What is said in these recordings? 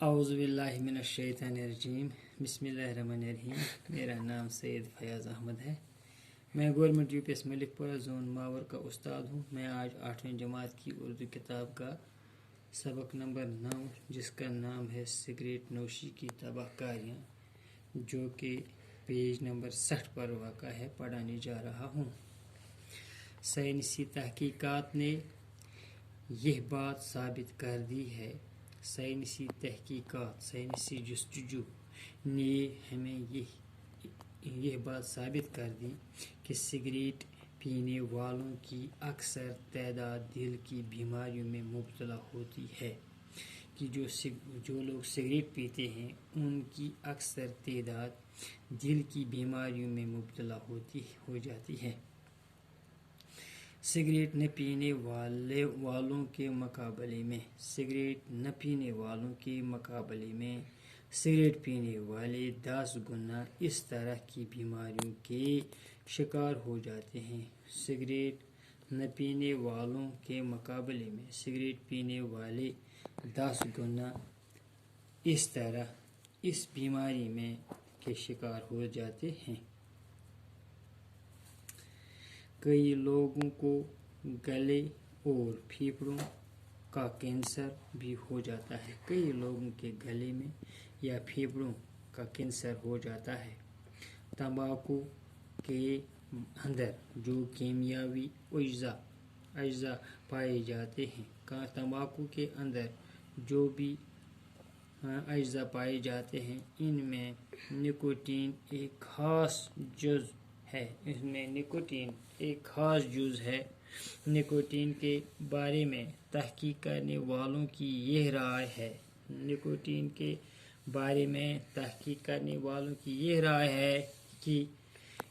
اعوذ باللہ من الشیطان الرجیم، بسم اللہ الرحمن الرحیم۔ میرا نام سید فیاض احمد ہے۔ میں گورنمنٹ یو پی ایس ملک پورہ زون ماور کا استاد ہوں۔ میں آج 8ویں جماعت کی اردو کتاب کا سبق نمبر 9 جس کا نام ہے سگریٹ نوشی کی تباہ کاریاں، جو کہ پیج نمبر 60 پر واقع ہے، پڑھانے جا رہا ہوں۔ سائنسی تحقیقات نے یہ بات ثابت کر دی ہے، سائنسی تحقیقات، سائنسی جستجو نے ہمیں یہ بات ثابت کر دی کہ سگریٹ پینے والوں کی اکثر تعداد دل کی بیماریوں میں مبتلا ہوتی ہے، کہ جو لوگ سگریٹ پیتے ہیں ان کی اکثر تعداد دل کی بیماریوں میں مبتلا ہو جاتی ہے۔ سگریٹ نہ پینے والوں کے مقابلے میں سگریٹ پینے والے 10 گنا اس طرح کی بیماریوں کے شکار ہو جاتے ہیں۔ سگریٹ نہ پینے والوں کے مقابلے میں سگریٹ پینے والے 10 گنا اس بیماری میں کے شکار ہو جاتے ہیں۔ کئی لوگوں کو گلے اور پھیپھڑوں کا کینسر بھی ہو جاتا ہے۔ کئی لوگوں کے گلے میں یا پھیپھڑوں کا کینسر ہو جاتا ہے۔ تمباکو کے اندر جو کیمیاوی اجزاء پائے جاتے ہیں، تمباکو کے اندر جو بھی اجزاء پائے جاتے ہیں، ان میں نکوٹین ایک خاص جز ہے۔ نکوٹین کے بارے میں تحقیق کرنے والوں کی یہ رائے ہے کہ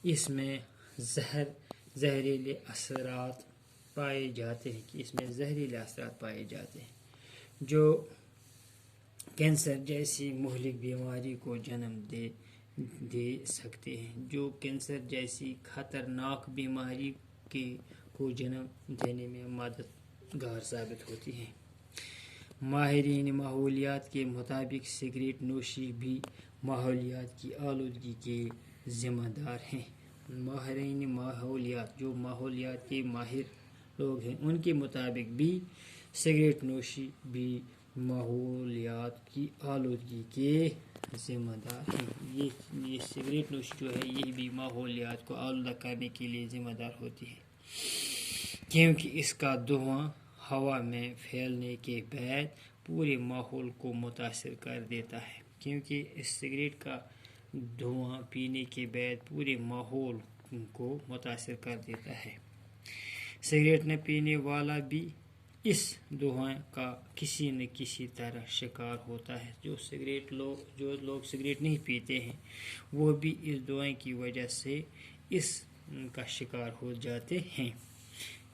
اس میں زہریلے اثرات پائے جاتے ہیں، جو کینسر جیسی مہلک بیماری کو جنم دے سکتے ہیں، جو کینسر جیسی خطرناک بیماری کو جنم دینے میں مددگار ثابت ہوتی ہیں۔ ماہرین ماحولیات کے مطابق سگریٹ نوشی بھی ماحولیات کی آلودگی کے ذمہ دار ہیں۔ ماہرین ماحولیات، جو ماحولیات کے ماہر لوگ ہیں، ان کے مطابق بھی سگریٹ نوشی بھی ماحولیات کی آلودگی کے ذمہ دار ہیں۔ یہ سگریٹ نوشی جو ہے، یہ بھی ماحولیات کو آلودہ کرنے کے لیے ذمہ دار ہوتی ہے، کیونکہ اس کا دھواں ہوا میں پھیلنے کے بعد پورے ماحول کو متاثر کر دیتا ہے۔ کیونکہ اس سگریٹ کا دھواں پینے کے بعد پورے ماحول کو متاثر کر دیتا ہے۔ سگریٹ نہ پینے والا بھی اس دھواں کا کسی نہ کسی طرح شکار ہوتا ہے۔ جو لوگ سگریٹ نہیں پیتے ہیں، وہ بھی اس دھواں کی وجہ سے اس کا شکار ہو جاتے ہیں۔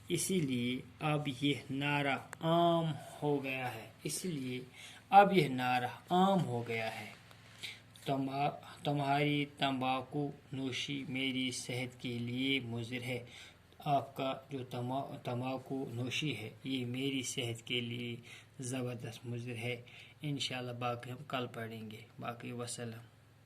اسی لیے اب یہ نعرہ عام ہو گیا ہے، تمہاری تمباکو نوشی میری صحت کے لیے مضر ہے۔ آپ کا جو تمباکو نوشی ہے، یہ میری صحت کے لیے زبردست مضر ہے۔ انشاءاللہ باقی ہم کل پڑھیں گے۔ باقی وسلام۔